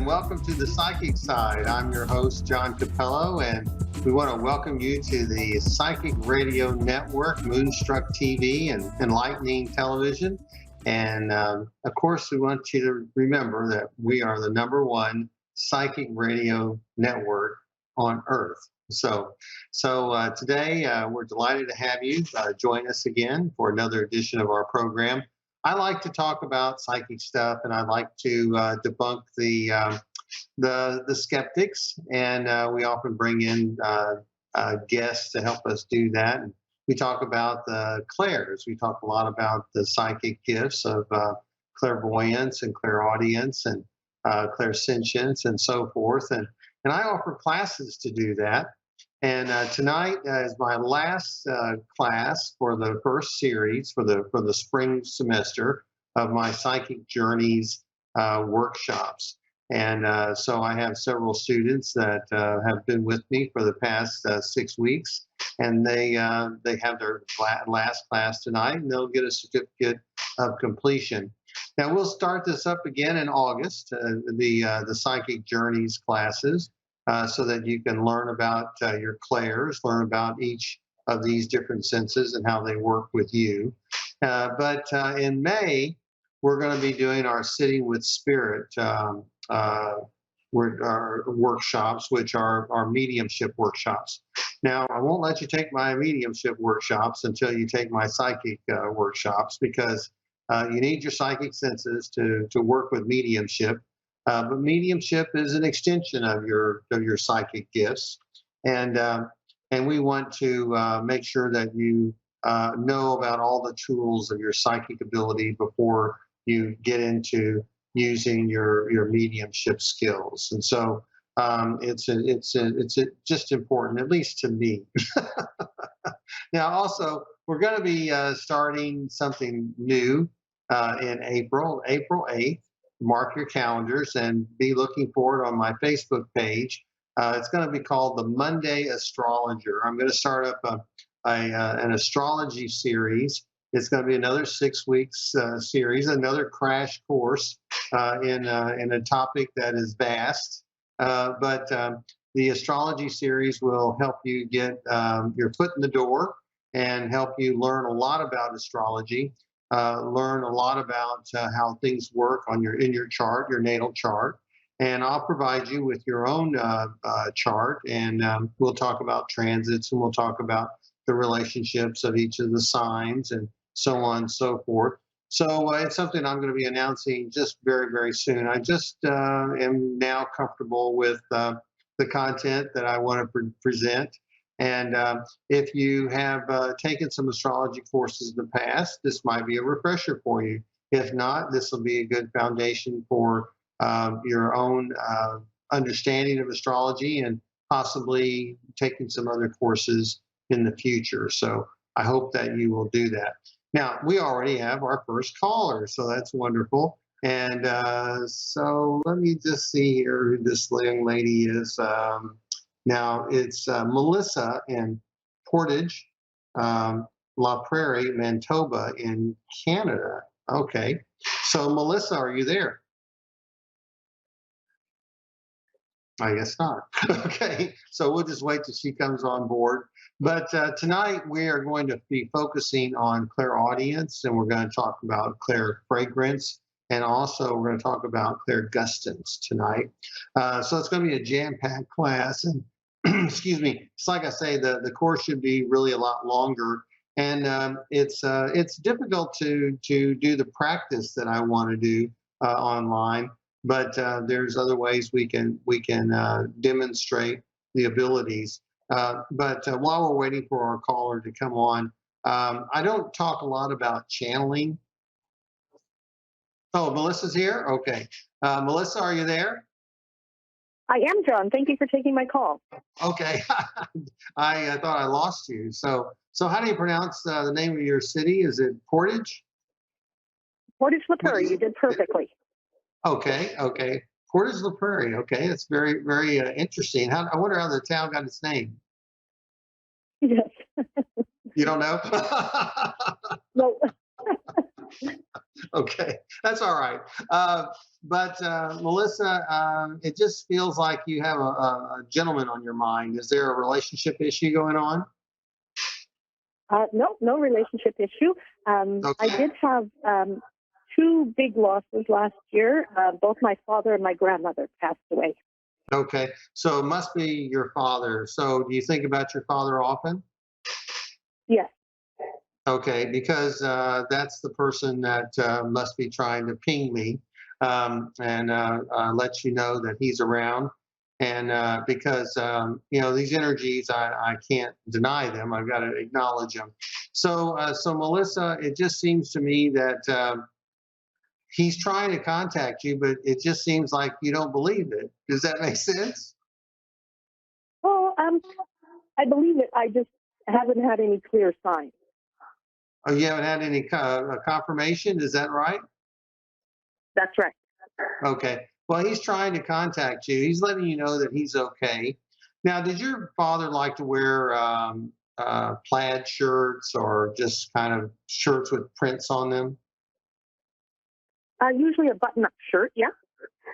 welcome to the Psychic Side. I'm your host, John Cappello, and we want to welcome you to the Psychic Radio Network, Moonstruck TV, and Enlightening Television. And of course, we want you to remember that we are the #1 psychic radio network on Earth. So today we're delighted to have you join us again for another edition of our program. I like to talk about psychic stuff, and I like to debunk the skeptics, and we often bring in guests to help us do that. And we talk about the clairs. We talk a lot about the psychic gifts of clairvoyance and clairaudience and clairsentience and so forth. And I offer classes to do that. And tonight is my last class for the first series for the spring semester of my Psychic Journeys workshops. And so I have several students that have been with me for the past 6 weeks, and they have their last class tonight, and they'll get a certificate of completion. Now we'll start this up again in August, the Psychic Journeys classes. So that you can learn about your clairs, learn about each of these different senses and how they work with you. But in May, we're going to be doing our Sitting with Spirit our workshops, which are our mediumship workshops. Now, I won't let you take my mediumship workshops until you take my psychic workshops, because you need your psychic senses to work with mediumship. But mediumship is an extension of your psychic gifts, and we want to make sure that you know about all the tools of your psychic ability before you get into using your mediumship skills. And so it's just important, at least to me. Now, also, we're going to be starting something new in April 8th. Mark your calendars and be looking for it on my Facebook page. It's going to be called the Monday Astrologer. I'm going to start up an astrology series. It's going to be another 6 weeks series, another crash course in a topic that is vast. But the astrology series will help you get your foot in the door and help you learn a lot about astrology. Learn a lot about how things work in your chart, your natal chart, and I'll provide you with your own chart, and we'll talk about transits, and we'll talk about the relationships of each of the signs, and so on and so forth. So it's something I'm going to be announcing just very, very soon. I just am now comfortable with the content that I want to present. And if you have taken some astrology courses in the past, this might be a refresher for you. If not, this will be a good foundation for your own understanding of astrology and possibly taking some other courses in the future. So I hope that you will do that. Now, we already have our first caller, so that's wonderful. And so let me just see here who this young lady is. Now, it's Melissa in Portage, La Prairie, Manitoba in Canada. Okay. So, Melissa, are you there? I guess not. Okay. So we'll just wait till she comes on board. But tonight we are going to be focusing on clairaudience, and we're going to talk about clairfragrance, and also we're going to talk about clairgustance tonight. So it's going to be a jam-packed class, and excuse me, it's like I say, the course should be really a lot longer, and it's difficult to do the practice that I want to do online, but there's other ways we can demonstrate the abilities. But while we're waiting for our caller to come on, I don't talk a lot about channeling. Oh, Melissa's here? Okay. Melissa, are you there? I am, John. Thank you for taking my call. Okay. I thought I lost you. So how do you pronounce the name of your city? Is it Portage? Portage La Prairie. You did perfectly. Okay. Portage La Prairie. Okay. That's very, very interesting. I wonder how the town got its name. Yes. You don't know? No. Okay, that's all right. but Melissa, it just feels like you have a gentleman on your mind. Is there a relationship issue going on? No, no relationship issue. I Okay. did have two big losses last year. Both my father and my grandmother passed away. Okay. So it must be your father. So do you think about your father often? Yes, Okay, because that's the person that must be trying to ping me and let you know that he's around. And because these energies, I can't deny them. I've got to acknowledge them. So Melissa, it just seems to me that he's trying to contact you, but it just seems like you don't believe it. Does that make sense? well, I believe it. I just haven't had any clear signs. Oh, you haven't had any confirmation? Is that right? That's right. Okay. Well, he's trying to contact you. He's letting you know that he's okay. Now, did your father like to wear plaid shirts or just kind of shirts with prints on them? Usually a button-up shirt. Yeah.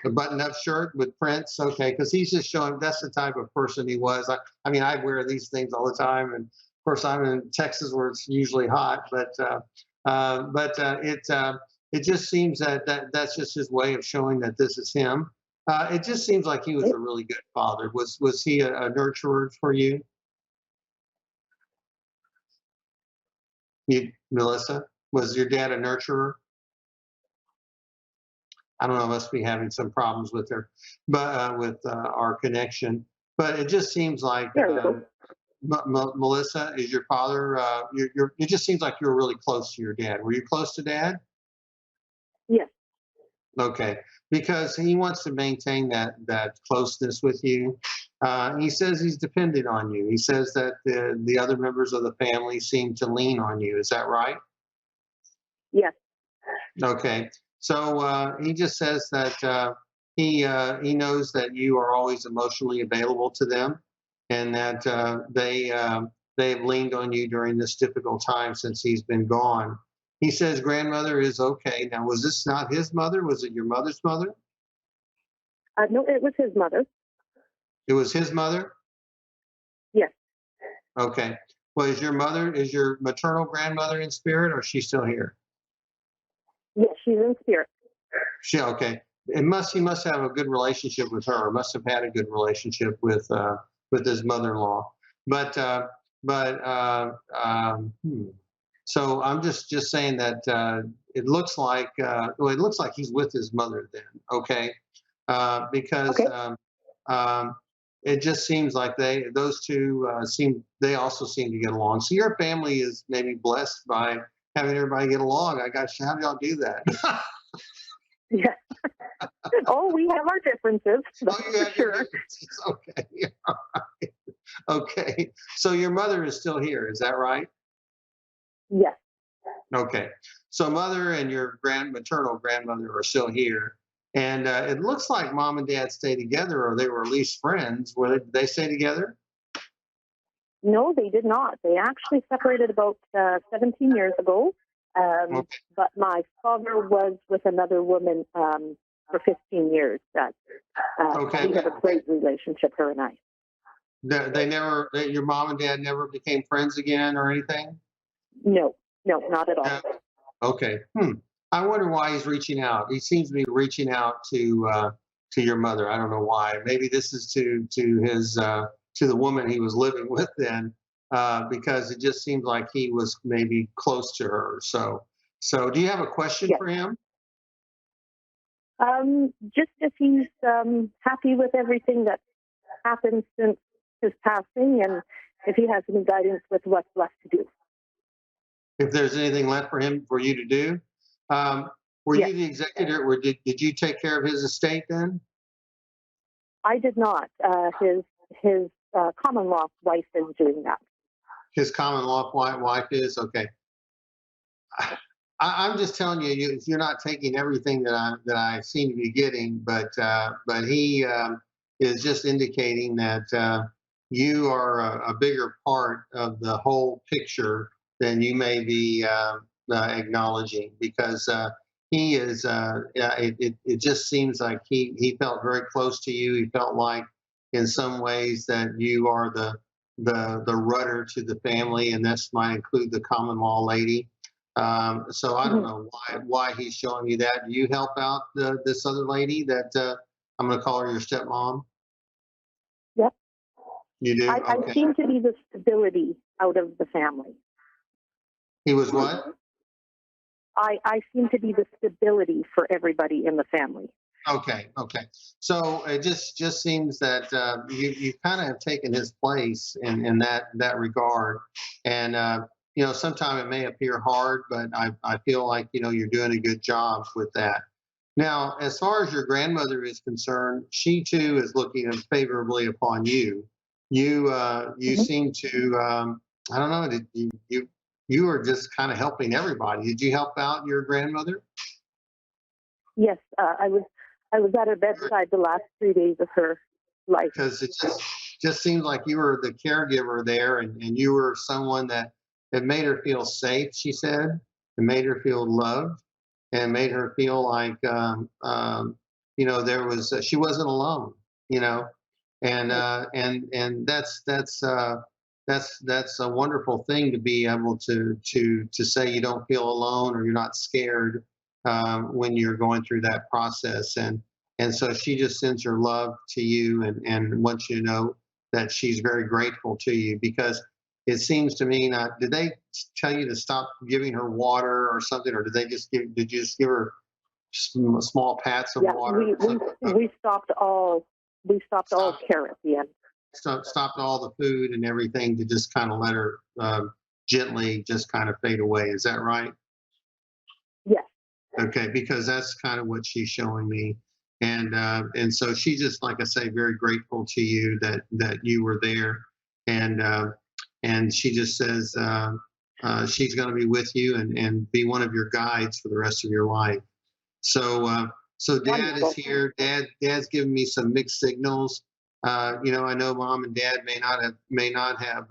A button-up shirt with prints? Okay, because he's just showing that's the type of person he was. I mean, I wear these things all the time, and of course, I'm in Texas where it's usually hot, but it just seems that that's just his way of showing that this is him. It just seems like he was a really good father. Was he a nurturer for you, Melissa? Was your dad a nurturer? I don't know. Must be having some problems with her, but with our connection. But it just seems like There we go. Melissa, is your father? It just seems like you were really close to your dad. Were you close to dad? Yes. Okay, because he wants to maintain that closeness with you. He says he's dependent on you. He says that the other members of the family seem to lean on you. Is that right? Yes. Okay, so he just says that he knows that you are always emotionally available to them, and that they have leaned on you during this difficult time since he's been gone. He says grandmother is okay. Now, was this not his mother? Was it your mother's mother? No, it was his mother. It was his mother. Yes. Okay. Well, is your maternal grandmother in spirit, or is she still here? Yes, she's in spirit. She okay. He must have a good relationship with her. Must have had a good relationship with his mother-in-law. But but so I'm just saying that it looks like it looks like he's with his mother then. Okay, because Okay. um, it just seems like those two they also seem to get along. So your family is maybe blessed by having everybody get along. I got how do y'all do that? Yeah. Oh, we have our differences, Oh, that's you for have your sure. differences. Okay. All right. Okay. So your mother is still here. Is that right? Yes. Okay. So mother and your maternal grandmother are still here. And it looks like mom and dad stay together, or they were at least friends. Did they stay together? No, they did not. They actually separated about 17 years ago. Okay. But my father was with another woman for 15 years. That Okay. we have a great relationship, her and I. Your mom and dad never became friends again or anything? No, no, not at all. Yeah. Okay. I wonder why he's reaching out. He seems to be reaching out to your mother. I don't know why. Maybe this is to his to the woman he was living with then, because it just seems like he was maybe close to her. So do you have a question Yes. for him? Just if he's happy with everything that happened since his passing, and if he has any guidance with what's left to do. If there's anything left for you to do, um, were Yes. you the executor? Or did you take care of his estate then? I did not. His common law wife is doing that. His common law wife is okay. I'm just telling you, you're not taking everything that I seem to be getting, but he is just indicating that you are a bigger part of the whole picture than you may be acknowledging, because he is. Yeah, it just seems like he felt very close to you. He felt like, in some ways, that you are the rudder to the family, and this might include the common law lady. So I don't Hmm. know why he's showing you that. Do you help out this other lady that I'm going to call her your stepmom? Yep. You do? I Okay. seem to be the stability out of the family. He was what? I seem to be the stability for everybody in the family. Okay, okay. So it just seems that you kind of have taken his place in that regard, and sometimes it may appear hard, but I feel like you're doing a good job with that. Now, as far as your grandmother is concerned, she too is looking favorably upon you. You Hmm. seem to I don't know. Did you are just kind of helping everybody? Did you help out your grandmother? Yes, I was at her bedside the last 3 days of her life. Because it just seems like you were the caregiver there, and you were someone that made her feel safe. She said it made her feel loved, and made her feel like there was she wasn't alone. You know, and that's a wonderful thing to be able to say you don't feel alone or you're not scared when you're going through that process. And so she just sends her love to you and wants you to know that she's very grateful to you, because it seems to me, not did they tell you to stop giving her water or something, or did you just give her small pats of Yeah, water? we stopped all Stop care at the end. stopped all the food and everything to just kind of let her gently just kind of fade away. Is that right? Yes. Okay, because that's kind of what she's showing me, and so she's just, like I say, very grateful to you that you were there, and and she just says she's going to be with you and be one of your guides for the rest of your life. So, so Dad is Wonderful. here. Dad's giving me some mixed signals. I know Mom and Dad may not have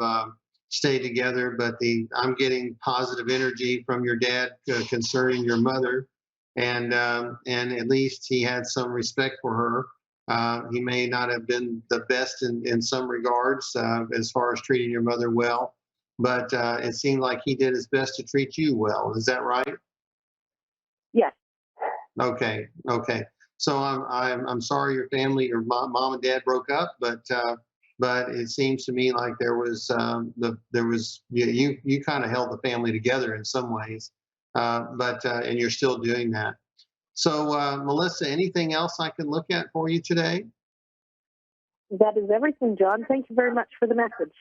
stayed together, but I'm getting positive energy from your dad concerning your mother, and at least he had some respect for her. He may not have been the best in some regards as far as treating your mother well, but it seemed like he did his best to treat you well. Is that right? Yes. Okay, okay. So I'm sorry your family, your mom and dad broke up, but it seems to me like there was you kind of held the family together in some ways, but and you're still doing that. So Melissa, anything else I can look at for you today? That is everything, John. Thank you very much for the message.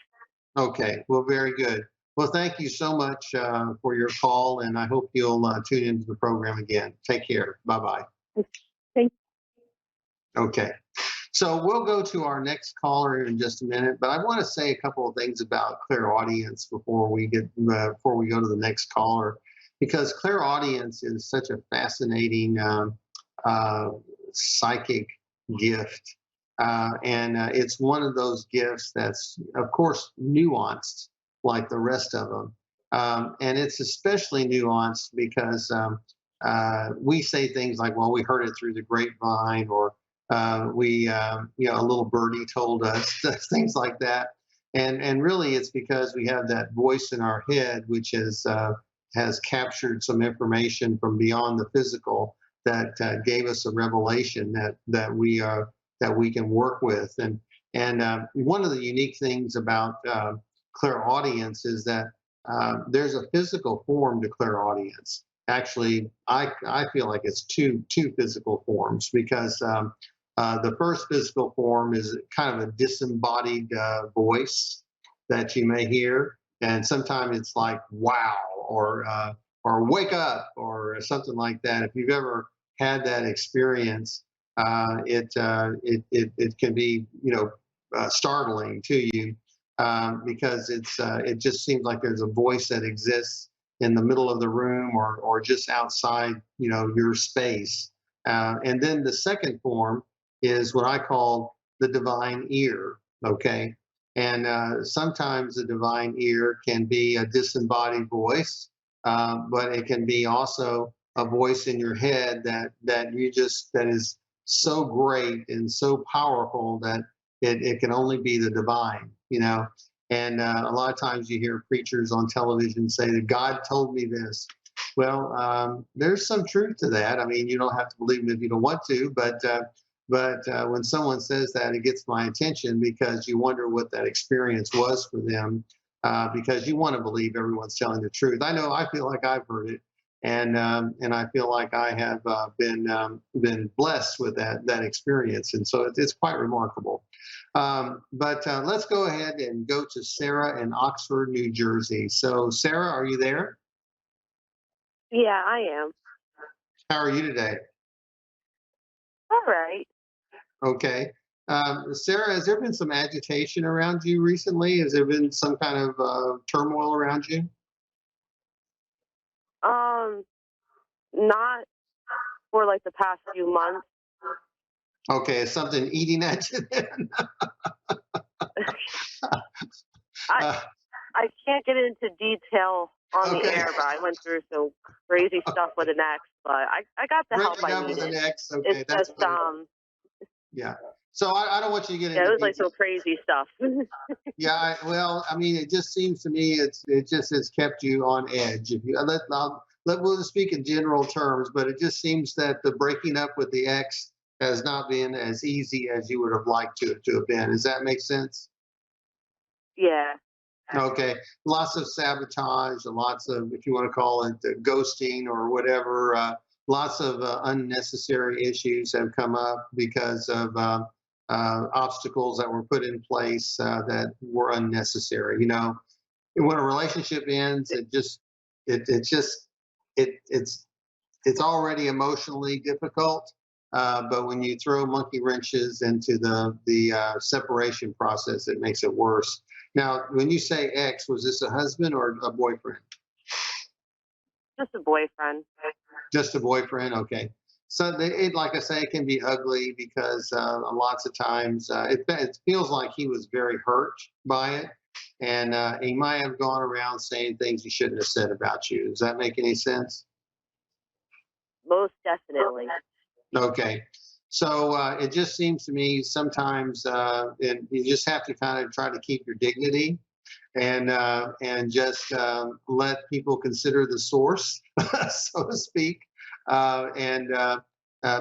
Okay, well, very good. Well, thank you so much for your call, and I hope you'll tune into the program again. Take care. Bye bye. Thank Okay. So we'll go to our next caller in just a minute, but I want to say a couple of things about clairaudience before we go to the next caller, because clairaudience is such a fascinating uh, psychic gift, and it's one of those gifts that's, of course, nuanced like the rest of them, and it's especially nuanced because we say things like, "Well, we heard it through the grapevine," or a little birdie told us, things like that. And really, it's because we have that voice in our head, which has captured some information from beyond the physical that gave us a revelation that we can work with. And one of the unique things about clairaudience is that there's a physical form to clairaudience. Actually, I feel like it's two physical forms, because the first physical form is kind of a disembodied voice that you may hear, and sometimes it's like "wow" or "wake up" or something like that. If you've ever had that experience, it can be startling to you, because it just seems like there's a voice that exists in the middle of the room or just outside your space. And then the second form is what I call the divine ear. Okay. And sometimes the divine ear can be a disembodied voice, but it can be also a voice in your head that you just that is so great and so powerful that it can only be the divine, you know. And a lot of times you hear preachers on television say that God told me this. Well, there's some truth to that. I mean, you don't have to believe it if you don't want to, but when someone says that, it gets my attention because you wonder what that experience was for them, because you want to believe everyone's telling the truth. I know I feel like I've heard it, and I feel like I have been blessed with that experience, and so it's quite remarkable. But let's go ahead and go to Sarah in Oxford, New Jersey. So, Sarah, are you there? Yeah, I am. How are you today? All right. Okay. Sarah, has there been some agitation around you recently? Has there been some kind of turmoil around you? Um, Not for like the past few months. Okay, is something eating at you then? I Uh, I can't get into detail on the okay, air, but I went through some crazy stuff with an ex, but I got the help breaking I up with an needed. ex. It's Okay, that's just good. Yeah. So I don't want you to get yeah, into it was like some details. crazy stuff. Yeah, well, I mean, it just seems to me it just has kept you on edge. If you we'll just speak in general terms, but it just seems that the breaking up with the ex has not been as easy as you would have liked to have been. Does that make sense? Yeah. Okay, lots of sabotage, lots of, if you want to call it ghosting or whatever, lots of unnecessary issues have come up because of obstacles that were put in place that were unnecessary. You know, when a relationship ends, it just it's already emotionally difficult. But when you throw monkey wrenches into the separation process, it makes it worse. Now, when you say ex, was this a husband or a boyfriend? Just a boyfriend. Just a boyfriend. Okay. So like I say, it can be ugly because lots of times it feels like he was very hurt by it, and he might have gone around saying things he shouldn't have said about you. Does that make any sense? Most definitely. Okay. So it just seems to me sometimes you just have to kind of try to keep your dignity and just let people consider the source, so to speak, and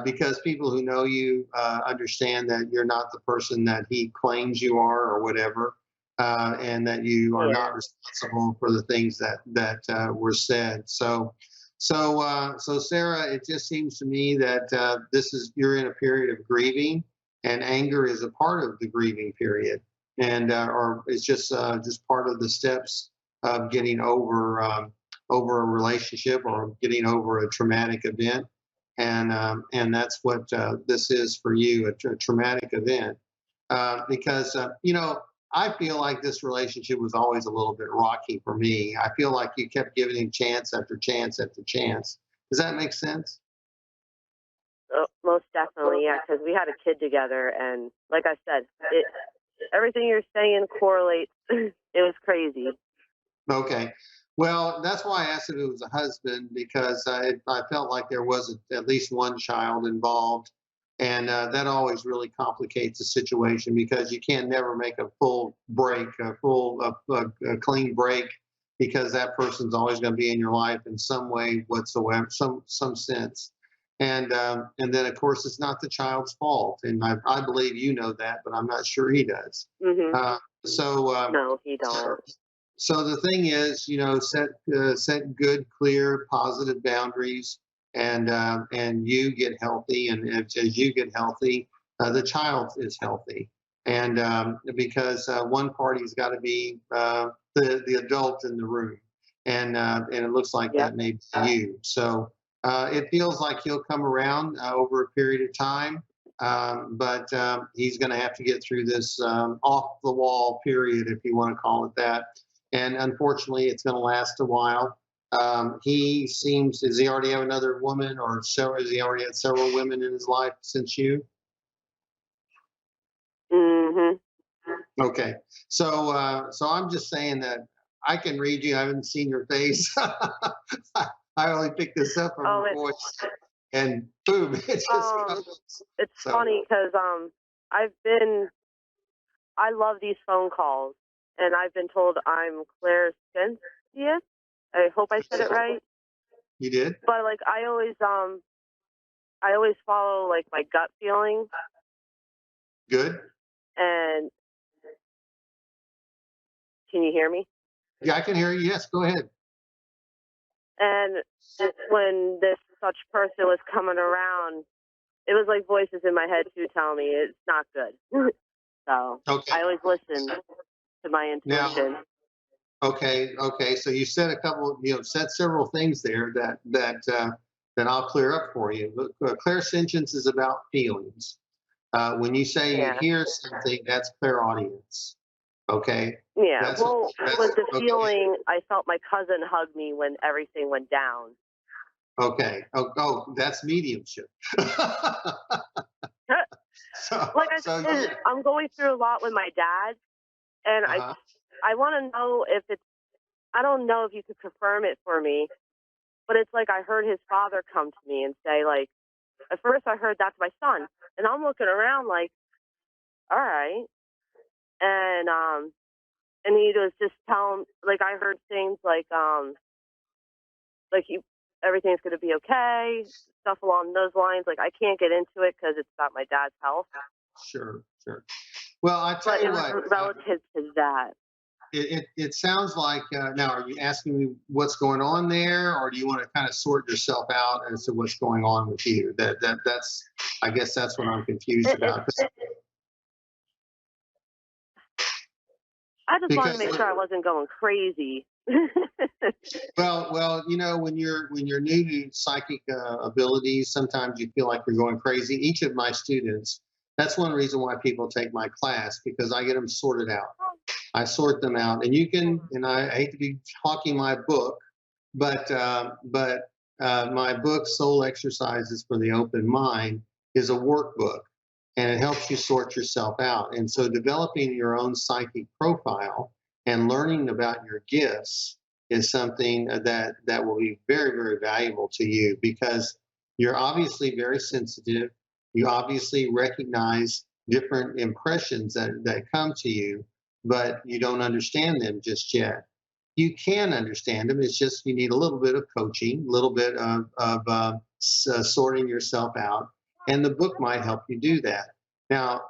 because people who know you understand that you're not the person that he claims you are or whatever, and that you are Yeah. not responsible for the things that were said. So, Sarah, it just seems to me that you're in a period of grieving, and anger is a part of the grieving period, and or it's just part of the steps of getting over a relationship or getting over a traumatic event, and that's what this is for you, a traumatic event, because you know, I feel like this relationship was always a little bit rocky for me. I feel like you kept giving him chance after chance after chance. Does that make sense? Most definitely, yeah, because we had a kid together, and like I said, everything you're saying correlates. It was crazy. Okay. Well, that's why I asked if it was a husband, because I felt like there was at least one child involved. And that always really complicates the situation because you can never make a full break, a clean break, because that person's always going to be in your life in some way whatsoever, some sense. And then of course it's not the child's fault, and I believe you know that, but I'm not sure he does. Mhm. Uh, so No, he so don't. so the thing is, you know, set good, clear, positive boundaries, and you get healthy, and as you get healthy, the child is healthy, and because one party's got to be the adult in the room, and it looks like Yep. that may be you. So it feels like he'll come around over a period of time. But he's going to have to get through this off the wall period, if you want to call it that, and unfortunately, it's going to last a while. Does he already have another woman, or has he already had several women in his life since you? Mhm. Okay. So I'm just saying that I can read you. I haven't seen your face. I only pick this up from Oh, her voice, and boom, it just um, comes. it's So, funny because I've been I love these phone calls, and I've been told I'm Claire Cynthia. I hope I said it right. you did? But like I always follow like my gut feeling, Good? and can you hear me? Yeah, I can hear you. Yes, go ahead. And when this such person was coming around, it was like voices in my head too telling me it's not good. So Okay. I always listen to my Now, intuition. okay. So you said a couple, said several things there that I'll clear up for you. Look, clairsentience is about feelings. When you say you Yeah. hear something, that's clairaudience. Okay. Yeah. That's Well, with the okay. feeling, I felt my cousin hug me when everything went down. Okay. Oh, that's mediumship. so, Like I so said, I'm going through a lot with my dad, and uh-huh. I want to know if it's. I don't know if you could confirm it for me, but it's like I heard his father come to me and say, like, at first I heard that's my son, and I'm looking around like, all right, and he was just telling, like, I heard things like you, everything's gonna be okay, stuff along those lines. Like I can't get into it because it's about my dad's health, Sure. Well, I tell but it you was what. relative to that. It sounds like now, are you asking me what's going on there, or do you want to kind of sort yourself out as to what's going on with you? That's I guess that's what I'm confused about. It's I just wanted to Because make sure I wasn't going crazy. well, when you're new to psychic abilities, sometimes you feel like you're going crazy. Each of my students, that's one reason why people take my class, because I get them sorted out. I sort them out, and you can. And I hate to be hawking my book, but my book, Soul Exercises for the Open Mind, is a workbook, and it helps you sort yourself out. And so, developing your own psychic profile and learning about your gifts is something that will be very, very valuable to you, because you're obviously very sensitive. You obviously recognize different impressions that come to you, but you don't understand them just yet. You can understand them. It's just you need a little bit of coaching, a little bit sorting yourself out, and the book might help you do that. Now,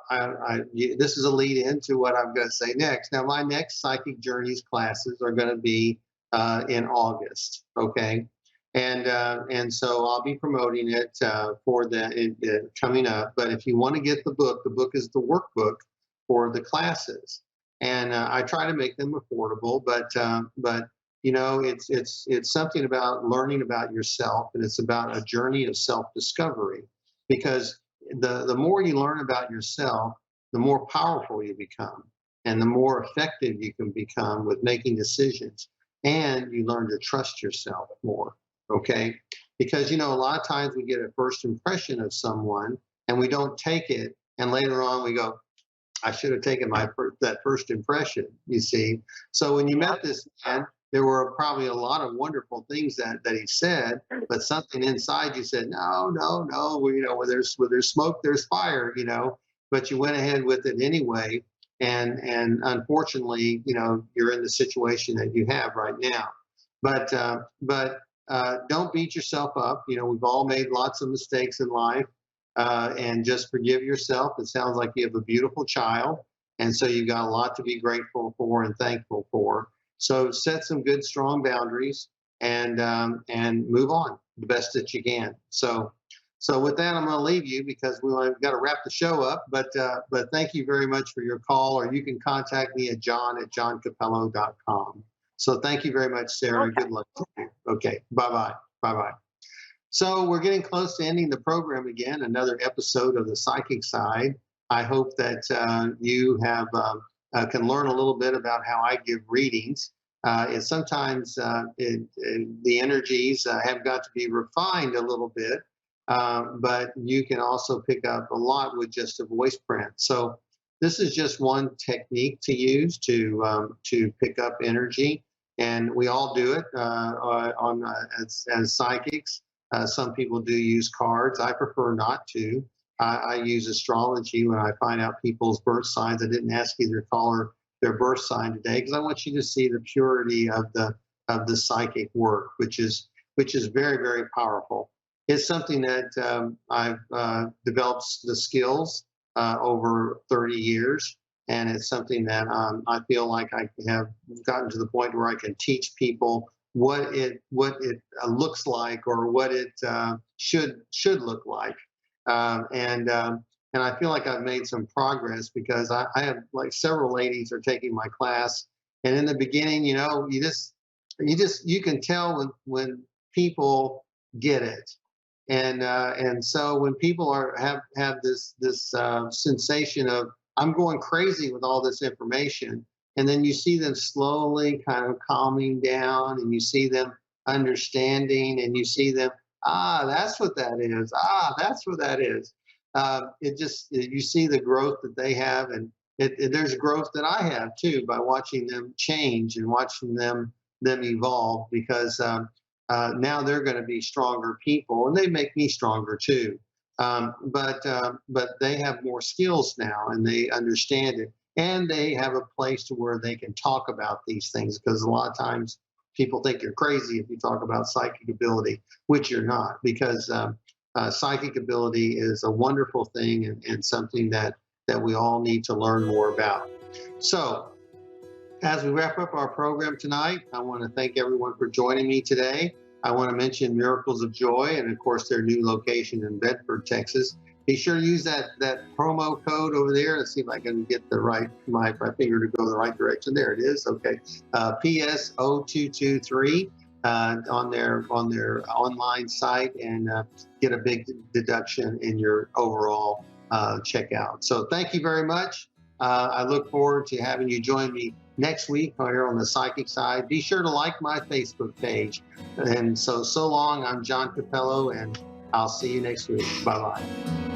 this is a lead into what I'm going to say next. Now, my next Psychic Journeys classes are going to be in August. Okay, and so I'll be promoting it for coming up. But if you want to get the book is the workbook for the classes, and I try to make them affordable. But it's something about learning about yourself, and it's about a journey of self discovery, because the more you learn about yourself, the more powerful you become, and the more effective you can become with making decisions, and you learn to trust yourself more. Okay, because a lot of times we get a first impression of someone and we don't take it, and later on we go, I should have taken that first impression, you see. So when you met this man, there were probably a lot of wonderful things that he said, but something inside you said, no, no, no. Well, where there's smoke, there's fire, but you went ahead with it anyway. And unfortunately, you're in the situation that you have right now. But don't beat yourself up. We've all made lots of mistakes in life, and just forgive yourself. It sounds like you have a beautiful child, and so you've got a lot to be grateful for and thankful for. So set some good, strong boundaries, and move on the best that you can. So with that, I'm going to leave you because we've got to wrap the show up. But thank you very much for your call, or you can contact me at john@johncappello.com. So thank you very much, Sarah. Okay. Good luck to you. Okay. Bye bye. So we're getting close to ending the program again, another episode of the Psychic Side. I hope that you can learn a little bit about how I give readings. And sometimes the energies have got to be refined a little bit, but you can also pick up a lot with just a voice print. So this is just one technique to use to pick up energy. and we all do it as psychics. Some people do use cards. I prefer not to. I use astrology when I find out people's birth signs. I didn't ask you to call their birth sign today because I want you to see the purity of the psychic work, which is very, very powerful. It's something that I've developed the skills over 30 years, and it's something that I feel like I have gotten to the point where I can teach people what it looks like, or what it should look like, and I feel like I've made some progress because I have, like, several ladies are taking my class, and in the beginning, you can tell when people get it, and so when people have this sensation of, I'm going crazy with all this information, and then you see them slowly kind of calming down, and you see them understanding, and you see them, that's what that is, that's what that is. You see the growth that they have, and there's growth that I have too by watching them change and watching them evolve, because now they're going to be stronger people, and they make me stronger too. But they have more skills now, and they understand it, and they have a place to where they can talk about these things, because a lot of times people think you're crazy if you talk about psychic ability, which you're not, because psychic ability is a wonderful thing, and something that we all need to learn more about. So, as we wrap up our program tonight, I want to thank everyone for joining me today. I want to mention Miracles of Joy, and of course their new location in Bedford, Texas. Be sure to use that promo code over there. Let's see if I can get my finger to go the right direction. There it is. Okay, PSO223 on their online site, and get a big deduction in your overall checkout. So thank you very much. I look forward to having you join me next week here on the Psychic Side. Be sure to like my Facebook page. And so long, I'm John Cappello, and I'll see you next week. Bye-bye.